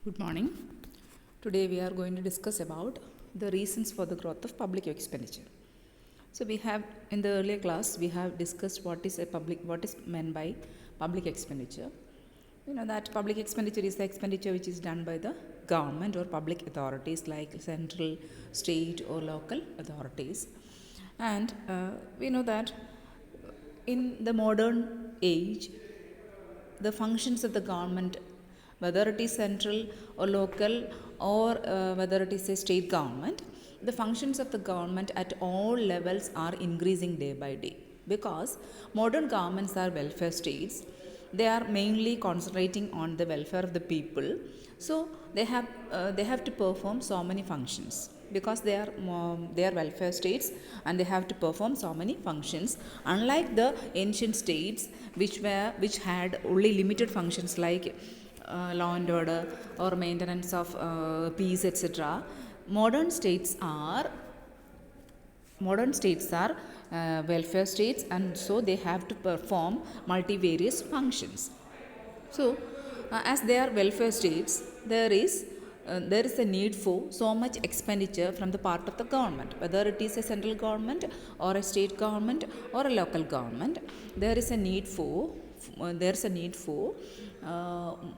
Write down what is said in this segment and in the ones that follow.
Good morning. Today we are going to discuss about the reasons for the growth of public expenditure. So we have in the earlier class we have discussed what is meant by public expenditure. You know that public expenditure is the expenditure which is done by the government or public authorities like central, state or local authorities. And we know that in the modern age the functions of the government, whether it is central or local or whether it is a state government, the functions of the government at all levels are increasing day by day because modern governments are welfare states. They are mainly concentrating on the welfare of the people, so they have to perform so many functions because they are welfare states and they have to perform so many functions, unlike the ancient states which had only limited functions like law and order or maintenance of peace, etc. Modern states are welfare states, and so they have to perform multivarious functions. So, as they are welfare states, there is a need for so much expenditure from the part of the government, whether it is a central government or a state government or a local government. There is a need for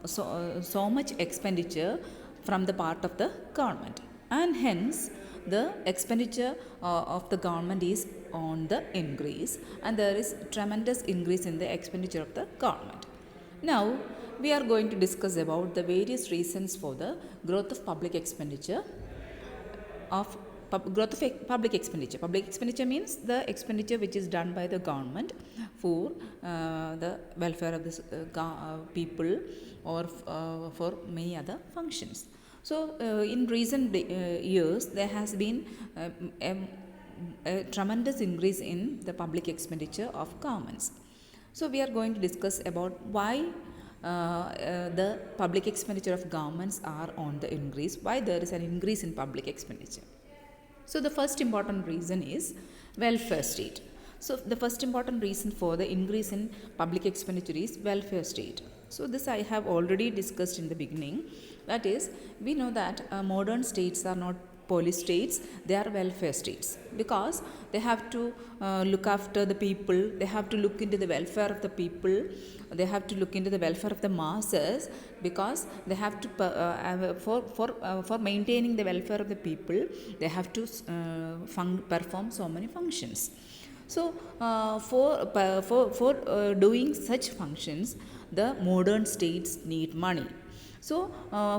so much expenditure from the part of the government, and hence the expenditure of the government is on the increase, and there is tremendous increase in the expenditure of the government. Now, we are going to discuss about the various reasons for the growth of public expenditure. Public expenditure. Public expenditure means the expenditure which is done by the government for the welfare of the people or for many other functions. So, in recent years, there has been a tremendous increase in the public expenditure of governments. So, we are going to discuss about why the public expenditure of governments are on the increase, why there is an increase in public expenditure. So, the first important reason is welfare state. So, the first important reason for the increase in public expenditure is welfare state. So, this I have already discussed in the beginning. That is, we know that modern states are not police states, they are welfare states because they have to look after the people, they have to look into the welfare of the people, they have to look into the welfare of the masses, because they have to for maintaining the welfare of the people, they have to perform so many functions. So, for doing such functions, the modern states need money. So,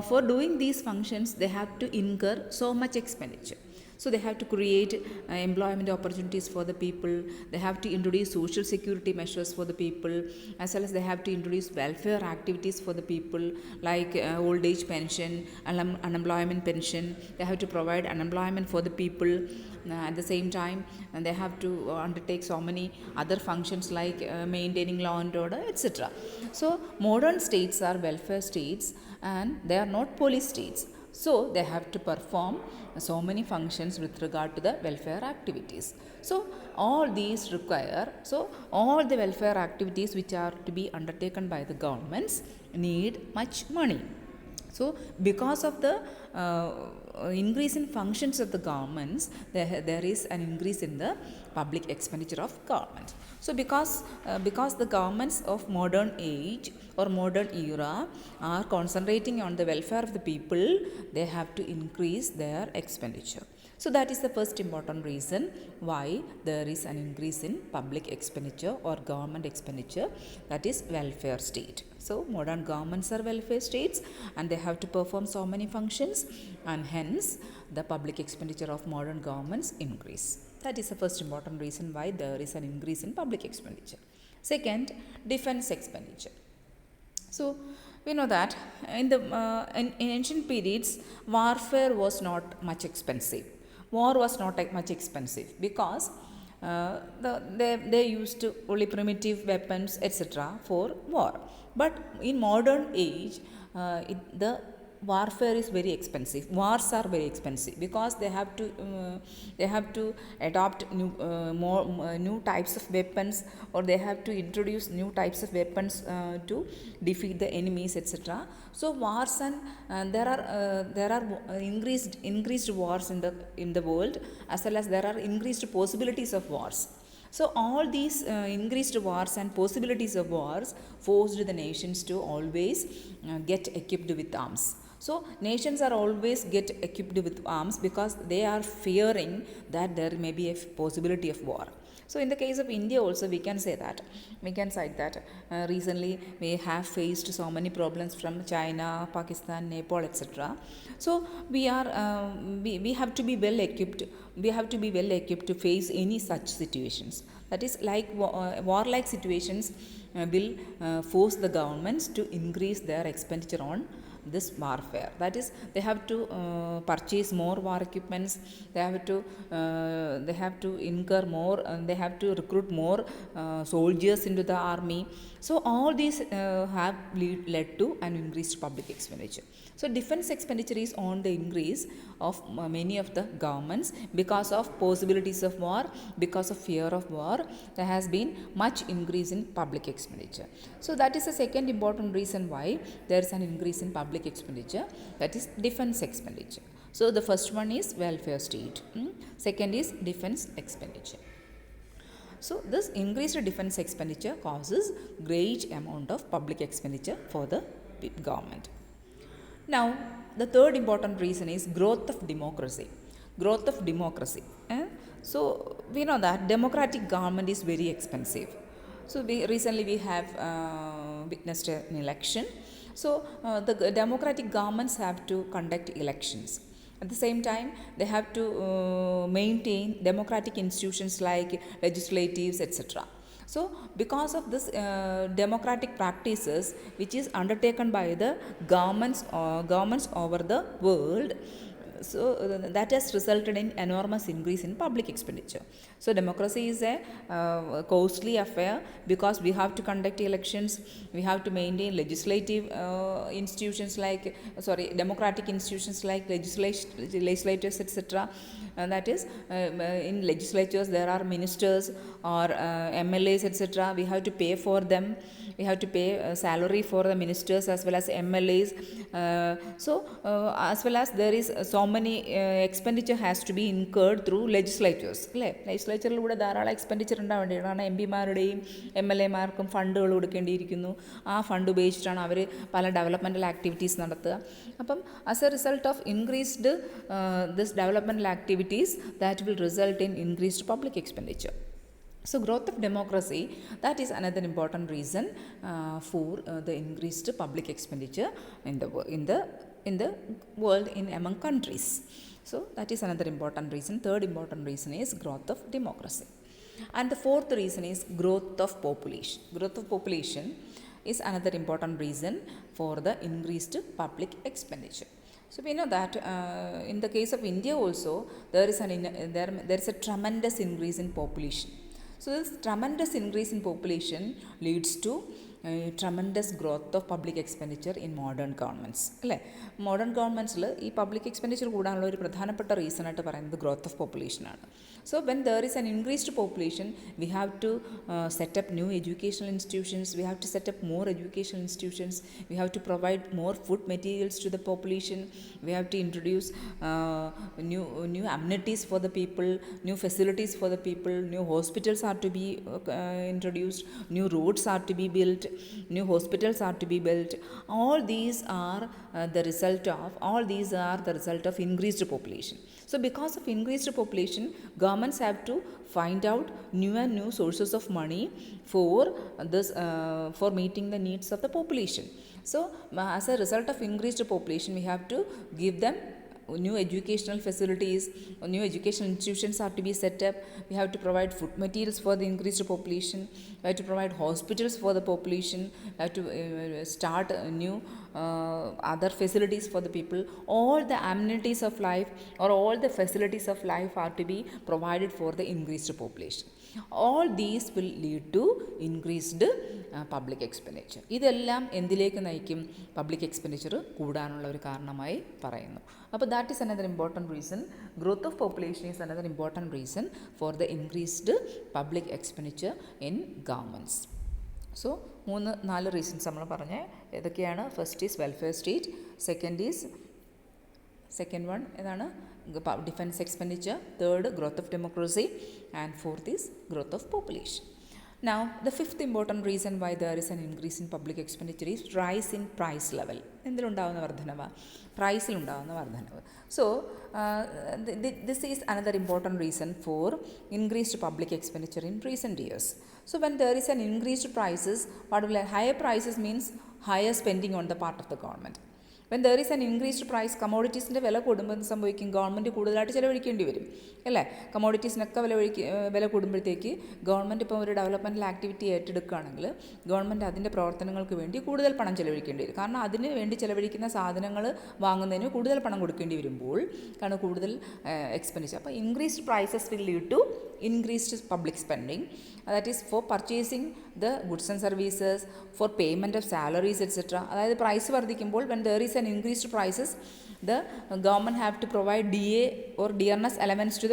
for doing these functions, they have to incur so much expenditure. So, they have to create employment opportunities for the people, they have to introduce social security measures for the people, as well as they have to introduce welfare activities for the people like old age pension, unemployment pension. They have to provide unemployment for the people. At the same time, and they have to undertake so many other functions like maintaining law and order, etc. So, modern states are welfare states and they are not police states. So, they have to perform so many functions with regard to the welfare activities. So, all these require, so all the welfare activities which are to be undertaken by the governments need much money. So, because of the increase in functions of the governments, there is an increase in the public expenditure of government. So, because the governments of modern age or modern era are concentrating on the welfare of the people, they have to increase their expenditure. So, that is the first important reason why there is an increase in public expenditure or government expenditure, that is welfare state. So, modern governments are welfare states and they have to perform so many functions, and hence the public expenditure of modern governments increase. That is the first important reason why there is an increase in public expenditure. Second, defense expenditure. So, we know that in ancient periods, warfare was not much expensive. War was not much expensive because they used only primitive weapons, etc. for war. But in modern age, the warfare is very expensive. Wars are very expensive because they have to adopt new types of weapons, or they have to introduce new types of weapons to defeat the enemies, etc. So wars, and there are increased wars in the world, as well as there are increased possibilities of wars. So all these increased wars and possibilities of wars forced the nations to always get equipped with arms. So nations are always get equipped with arms because they are fearing that there may be a possibility of war. So in the case of India also, we can say that, we can cite that recently we have faced so many problems from China, Pakistan, Nepal, etc. So we have to be well equipped. We have to be well equipped to face any such situations. That is like warlike situations will force the governments to increase their expenditure on this warfare. That is, they have to purchase more war equipments, they have to incur more, they have to recruit more soldiers into the army. So all these have led to an increased public expenditure. So defense expenditure is on the increase of many of the governments because of possibilities of war, because of fear of war. There has been much increase in public expenditure. So that is the second important reason why there is an increase in public expenditure, that is defense expenditure. So the first one is welfare state, second is defense expenditure. So this increased defense expenditure causes great amount of public expenditure for the government. Now, the third important reason is growth of democracy. Growth of democracy. So, we know that democratic government is very expensive. So, recently we have witnessed an election. So, the democratic governments have to conduct elections. At the same time, they have to maintain democratic institutions like legislatives, etc. So, because of this democratic practices which is undertaken by the governments over the world, so that has resulted in enormous increase in public expenditure. So democracy is a costly affair because we have to conduct elections, we have to maintain legislative institutions like democratic institutions like legislatures, etc. That is, in legislatures there are ministers or MLAs, etc. We have to pay for them. We have to pay salary for the ministers as well as MLAs. As well as there is so many expenditure has to be incurred through legislatures. ലെജിസ്ലേച്ചറിലൂടെ ധാരാളം expenditure ഉണ്ടാവേണ്ടി, കാരണം M പിമാരുടെയും MLA മാർക്കും ഫണ്ടുകൾ കൊടുക്കേണ്ടിയിരിക്കുന്നു. ആ fund ഉപയോഗിച്ചിട്ടാണ് അവർ പല developmental activities നടത്തുക. അപ്പം as a result of increased this developmental activities that will result in increased public expenditure. So growth of democracy, that is another important reason for the increased public expenditure in the world, in among countries. So that is another important reason. Third important reason is growth of democracy. And the fourth reason is growth of population. Growth of population is another important reason for the increased public expenditure. So we know that in the case of India also, there is a tremendous increase in population. So this tremendous increase in population leads to tremendous growth of public expenditure in modern governments. അല്ലേ, modern ഗവൺമെൻറ്റ്സിൽ ഈ public expenditure കൂടാനുള്ള ഒരു പ്രധാനപ്പെട്ട reason ആയിട്ട് പറയുന്നത് growth of പോപ്പുലേഷനാണ്. So when there is an increased population, we have to set up new educational institutions, we have to set up more educational institutions, we have to provide more food materials to the population, we have to introduce new amenities for the people, new facilities for the people, new hospitals are to be introduced, new roads are to be built, new hospitals are to be built. All these are the result of increased population. So because of increased population, governments have to find out new sources of money for this for meeting the needs of the population. So as a result of increased population, we have to give them new educational facilities, new educational institutions are to be set up, we have to provide food materials for the increased population, we have to provide hospitals for the population, we have to start new other facilities for the people, all the amenities of life or all the facilities of life are to be provided for the increased population. All these will lead to increased public expenditure. ഇതെല്ലാം എന്തിലേക്ക് നയിക്കും? Public expenditure കൂടാനുള്ള ഒരു കാരണമായി പറയുന്നു. അപ്പോൾ that is another important reason. Growth of population is another important reason for the increased public expenditure in governments. So 3-4 reasons നമ്മൾ പറഞ്ഞ ഏതൊക്കെയാണ്? First is welfare state, second one ഏതാണ്? Defence expenditure, third growth of democracy, and fourth is growth of population. Now, the fifth important reason why there is an increase in public expenditure is rise in price level. എന്തിലുണ്ടാകുന്ന വർധനവ്? പ്രൈസിലുണ്ടാകുന്ന വർധനവ്. So, this is another important reason for increased public expenditure in recent years. So, when there is an increased prices, what will higher prices means higher spending on the part of the government. When there is an increased price, കമോഡിറ്റീസിൻ്റെ വില കൂടുമ്പോൾ സംഭവിക്കും? Government കൂടുതലായിട്ട് ചിലവഴിക്കേണ്ടി വരും അല്ലേ? കമോഡിറ്റീസിനൊക്കെ വില കൂടുമ്പോഴത്തേക്ക് government ഇപ്പോൾ ഒരു ഡെവലപ്മെൻറ്റൽ ആക്ടിവിറ്റി ഏറ്റെടുക്കുകയാണെങ്കിൽ ഗവൺമെൻറ് അതിൻ്റെ പ്രവർത്തനങ്ങൾക്ക് വേണ്ടി കൂടുതൽ പണം ചിലവഴിക്കേണ്ടി വരും. കാരണം അതിന് വേണ്ടി ചിലവഴിക്കുന്ന സാധനങ്ങൾ വാങ്ങുന്നതിന് കൂടുതൽ പണം കൊടുക്കേണ്ടി വരുമ്പോൾ കാരണം കൂടുതൽ എക്സ്പെൻഡിച്ചർ. അപ്പോൾ increased prices will lead to increased public spending, that is for purchasing the goods and services, for payment of salaries etc. അതായത് പ്രൈസ് വർദ്ധിക്കുമ്പോൾ when there is an increased prices, the government have to provide DA or dearness elements to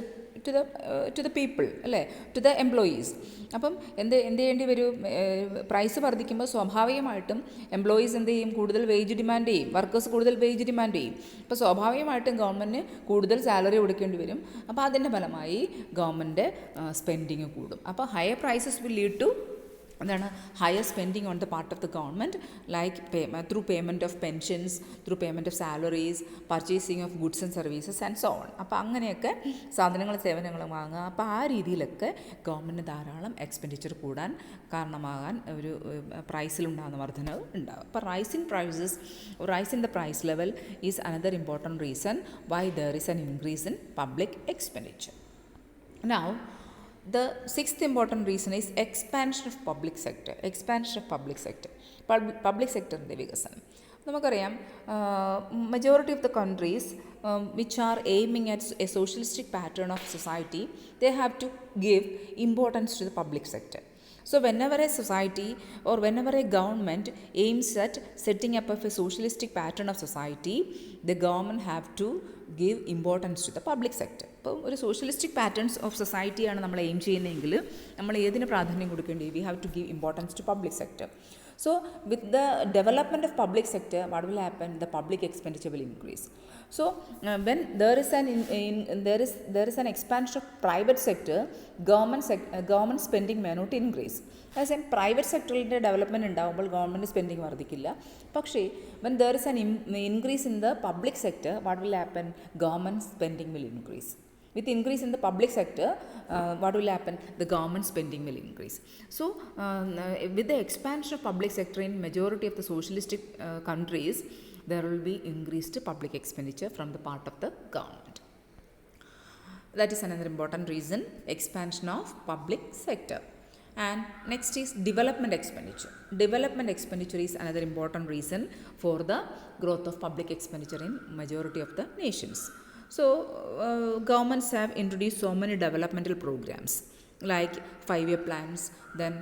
the people അല്ലേ, to the employees. അപ്പം എന്ത് ചെയ്യേണ്ടി വരും? Price വർദ്ധിക്കുമ്പോൾ സ്വാഭാവികമായിട്ടും employees എന്ത് ചെയ്യും? കൂടുതൽ വേജ് ഡിമാൻഡ് ചെയ്യും, വർക്കേഴ്സ് കൂടുതൽ വേജ് ഡിമാൻഡ് ചെയ്യും. അപ്പോൾ സ്വാഭാവികമായിട്ടും ഗവൺമെൻറ്റിന് കൂടുതൽ സാലറി കൊടുക്കേണ്ടി വരും. അപ്പോൾ അതിൻ്റെ ഫലമായി ഗവൺമെൻറ് സ്പെൻഡിങ് കൂടും. അപ്പോൾ higher prices will lead to എന്താണ്? Higher spending on the part of the government, like through payment of pensions, through payment of salaries, purchasing of goods and services and so on. അപ്പോൾ അങ്ങനെയൊക്കെ സാധനങ്ങളും സേവനങ്ങളും വാങ്ങുക. അപ്പോൾ ആ രീതിയിലൊക്കെ ഗവൺമെൻറ് ധാരാളം എക്സ്പെൻഡിച്ചർ കൂടാൻ കാരണമാകാൻ ഒരു പ്രൈസിലുണ്ടാകുന്ന വർധനവ് ഉണ്ടാകും. അപ്പോൾ rise in the price level is another important reason why there is an increase in public expenditure. Now, the sixth important reason is expansion of public sector. Public sectorൻ്റെ വികസനം. നമുക്കറിയാം majority of the countries which are aiming at a socialistic pattern of society, they have to give importance to the public sector. So whenever a society or whenever a government aims at setting up of a socialistic pattern of society, the government have to give importance to the public sector. ഇപ്പോൾ ഒരു socialistic patterns of സൊസൈറ്റിയാണ് നമ്മൾ aim ചെയ്യുന്നതെങ്കിൽ നമ്മൾ ഏതിന് പ്രാധാന്യം കൊടുക്കേണ്ടി? We have to give importance to public sector. So with the development of public sector, what will happen? The public expenditure will increase. So when there is an expansion of private sector, government spending may not increase. അതേസമയം private സെക്ടറിൻ്റെ development ഉണ്ടാകുമ്പോൾ government spending വർദ്ധിക്കില്ല. പക്ഷേ when there is an increase in the public sector, what will happen? Government spending will increase. With increase in the public sector, what will happen? The government spending will increase. So, with the expansion of public sector in majority of the socialistic countries, there will be increased public expenditure from the part of the government. That is another important reason, expansion of public sector. And next is development expenditure. Development expenditure is another important reason for the growth of public expenditure in majority of the nations. So, governments have introduced so many developmental programs like 5-year plans. Then,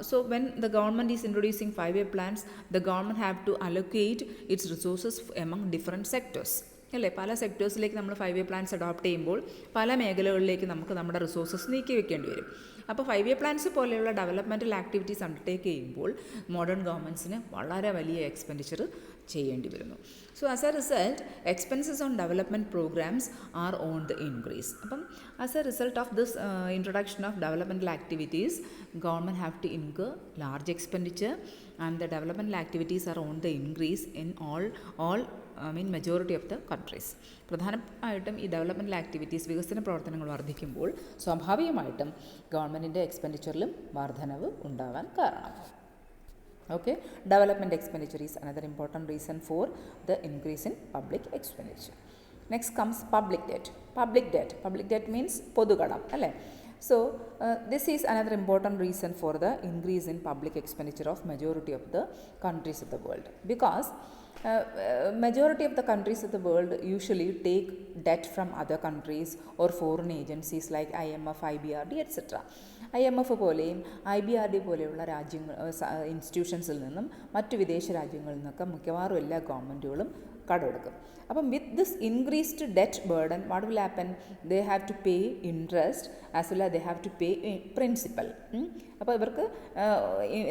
so when the government is introducing 5-year plans, the government have to allocate its resources among different sectors. അല്ലേ, പല സെക്ടേഴ്സിലേക്ക് നമ്മൾ 5-year plans adopt ചെയ്യുമ്പോൾ പല മേഖലകളിലേക്ക് നമുക്ക് നമ്മുടെ resources നീക്കി വെക്കേണ്ടി വരും. അപ്പോൾ 5-year പ്ലാൻസ് പോലെയുള്ള ഡെവലപ്മെൻറ്റൽ ആക്ടിവിറ്റീസ് അണ്ടർടേക്ക് ചെയ്യുമ്പോൾ മോഡേൺ ഗവൺമെൻറ്റ്സിന് വളരെ വലിയ എക്സ്പെൻഡിച്ചർ ചെയ്യേണ്ടി വരുന്നു. So as a result expenses on development programs are on the increase. അപ്പം as a result of this introduction of developmental activities, government have to incur large expenditure and the developmental activities are on the increase in majority of the countries. പ്രധാനമായിട്ടും ഈ developmental activities, വികസന പ്രവർത്തനങ്ങൾ വർദ്ധിക്കുമ്പോൾ സ്വാഭാവികമായിട്ടും ഗവൺമെൻറ്റിൻ്റെ എക്സ്പെൻഡിച്ചറിലും വർധനവ് ഉണ്ടാകാൻ കാരണമാകും. Okay, development expenditure is another important reason for the increase in public expenditure. Next comes public debt. Public debt means പൊതുകടം അല്ലേ. So this is another important reason for the increase in public expenditure of majority of the countries of the world, because majority of the countries of the world usually take debt from other countries or foreign agencies like IMF, IBRD, etc. IMF പോലെയും IBRD പോലെയുള്ള രാജ്യങ്ങൾ ഇൻസ്റ്റിറ്റ്യൂഷൻസിൽ നിന്നും മറ്റു വിദേശ രാജ്യങ്ങളിൽ നിന്നൊക്കെ മിക്കവാറും എല്ലാ ഗവൺമെൻറ്റുകളും കടമെടുക്കും. അപ്പം with this increased debt burden what will happen, they have to pay interest as well as they have to pay principal. അപ്പോൾ ഇവർക്ക്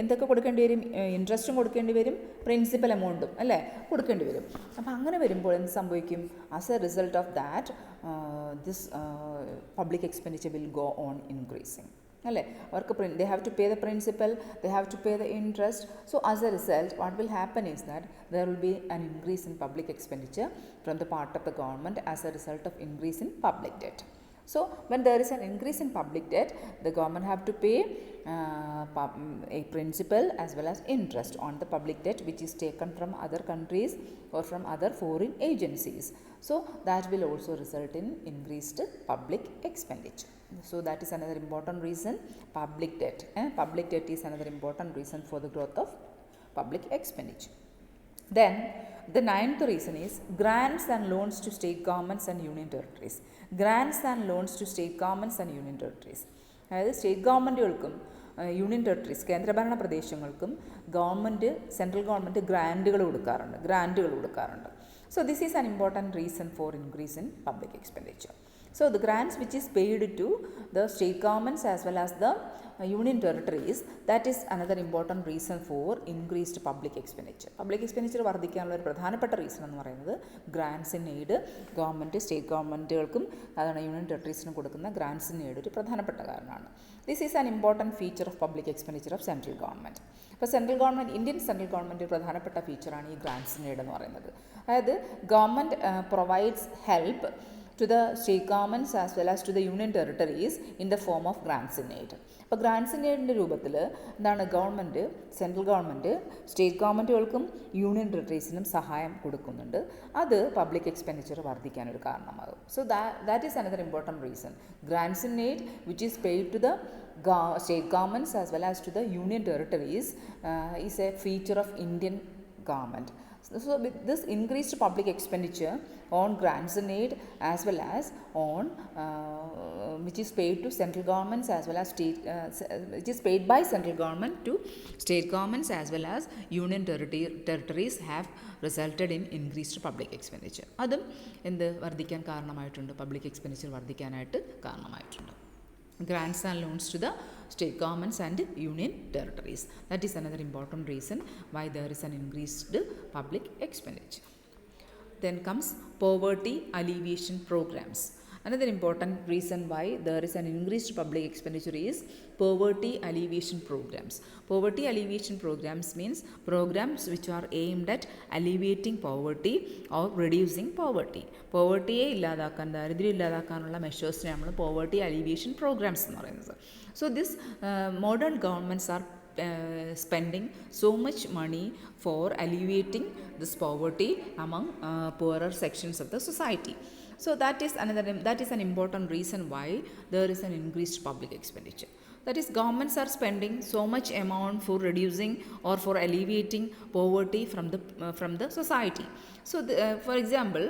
എന്തൊക്കെ കൊടുക്കേണ്ടി വരും, ഇൻട്രസ്റ്റും കൊടുക്കേണ്ടി വരും, പ്രിൻസിപ്പൽ എമൗണ്ടും അല്ലേ കൊടുക്കേണ്ടി വരും. അപ്പോൾ അങ്ങനെ വരുമ്പോൾ എന്ത് സംഭവിക്കും, as a result of that this public expenditure will go on increasing അല്ലേ. അവർക്ക് they have to pay the principal, they have to pay the interest. So as a result what will happen is that there will be an increase in public expenditure from the part of the government as a result of increase in public debt. So when there is an increase in public debt, the government have to pay a principal as well as interest on the public debt which is taken from other countries or from other foreign agencies. So that will also result in increased public expenditure. So that is another important reason, public debt. Public debt is another important reason for the growth of public expenditure. Then the ninth reason is grants and loans to state governments and union territories. Grants and loans to state governments and union territories. അതായത് state ഗവൺമെൻറ്റുകൾക്കും union territories കേന്ദ്രഭരണ പ്രദേശങ്ങൾക്കും central government ഗ്രാൻറ്റുകൾ കൊടുക്കാറുണ്ട്. So this is an important reason for increase in public expenditure. So the grants which is paid to the state governments as well as the union territories, that is another important reason for increased public expenditure. Public expenditure വർദ്ധിക്കാനുള്ള ഒരു പ്രധാനപ്പെട്ട reason എന്ന് പറയുന്നത് grants in aid state ഗവൺമെൻറ്റുകൾക്കും അതാണ് union ടെറിട്ടറീസിനും കൊടുക്കുന്ന grants in aid ഒരു പ്രധാനപ്പെട്ട കാരണമാണ്. This is an important feature of public expenditure of central government. ഇപ്പോൾ ഇന്ത്യൻ സെൻട്രൽ ഗവൺമെൻറ് ഒരു പ്രധാനപ്പെട്ട ഫീച്ചറാണ് ഈ ഗ്രാൻസ് ഇൻ എയ്ഡ് എന്ന് പറയുന്നത്. അതായത് government provides help to the state governments as well as to the union territories in the form of grants in aid. അപ്പോൾ grants in എയ്ഡിൻ്റെ രൂപത്തിൽ എന്താണ് സെൻട്രൽ ഗവൺമെൻറ് സ്റ്റേറ്റ് ഗവൺമെൻറ്റുകൾക്കും യൂണിയൻ ടെറിട്ടറീസിനും സഹായം കൊടുക്കുന്നുണ്ട്. അത് പബ്ലിക് എക്സ്പെൻഡിച്ചർ വർദ്ധിക്കാനൊരു കാരണമാകും. So that is another important reason. Grants in aid which is paid to the state governments as well as to the union territories is a feature of Indian government. So with this increased public expenditure on grants and aid as well as on which is paid to central governments as well as which is paid by central government to state governments as well as union territories have resulted in increased public expenditure. അതും എന്ത് വർദ്ധിക്കാൻ കാരണമായിട്ടുണ്ട്, public expenditure വർദ്ധിക്കാനായിട്ട് കാരണമായിട്ടുണ്ട്. Grants and loans to the state governments and union territories. That is another important reason why there is an increased public expenditure. Then comes poverty alleviation programs. Another important reason why there is an increased public expenditure is poverty alleviation programs. Poverty alleviation programs means programs which are aimed at alleviating poverty or reducing poverty. പോവർട്ടിയെ ഇല്ലാതാക്കാൻ, ദാരിദ്ര്യം ഇല്ലാതാക്കാനുള്ള മെഷേഴ്സിനെ നമ്മൾ poverty alleviation programmes എന്ന് പറയുന്നത്. So this modern governments are spending so much money for alleviating this poverty among poorer sections of the society. So that is an important reason why there is an increased public expenditure. That is, governments are spending so much amount for reducing or for alleviating poverty from the society. So for example,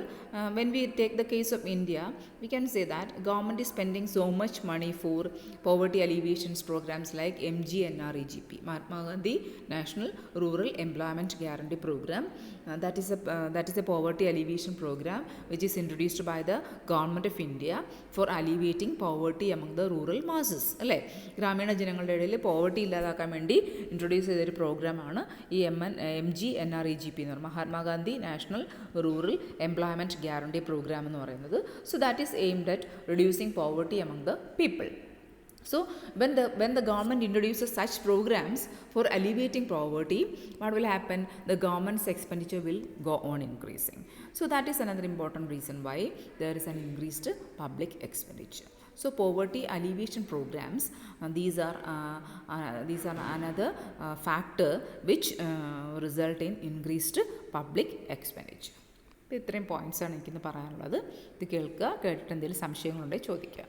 when we take the case of India, we can say that government is spending so much money for poverty alleviation programs like MGNREGP, Mahatma Gandhi National Rural Employment Guarantee Program. That is a poverty alleviation program which is introduced by the government of India for alleviating poverty among the rural masses. അല്ലേ, ഗ്രാമീണ ജനങ്ങളുടെ ഇടയിൽ poverty ഇല്ലാതാക്കാൻ വേണ്ടി introduce ചെയ്തൊരു പ്രോഗ്രാമാണ് ഈ MGNREGP എന്ന് പറയുന്നത്, Mahatma Gandhi national rural employment guarantee programme എന്ന് പറയുന്നത്. So that is aimed at reducing poverty among the people. So when the government introduces such programs for alleviating poverty, what will happen? The government's expenditure will go on increasing. So that is another important reason why there is an increased public expenditure. So poverty alleviation programs, these are another factor which result in increased public expenditure. ഇത്രയും പോയിൻറ്റ്സാണ് എനിക്കിന്ന് പറയാനുള്ളത്. ഇത് കേൾക്കുക, കേട്ടിട്ട് എന്തെങ്കിലും സംശയങ്ങളുണ്ടെങ്കിൽ ചോദിക്കുക.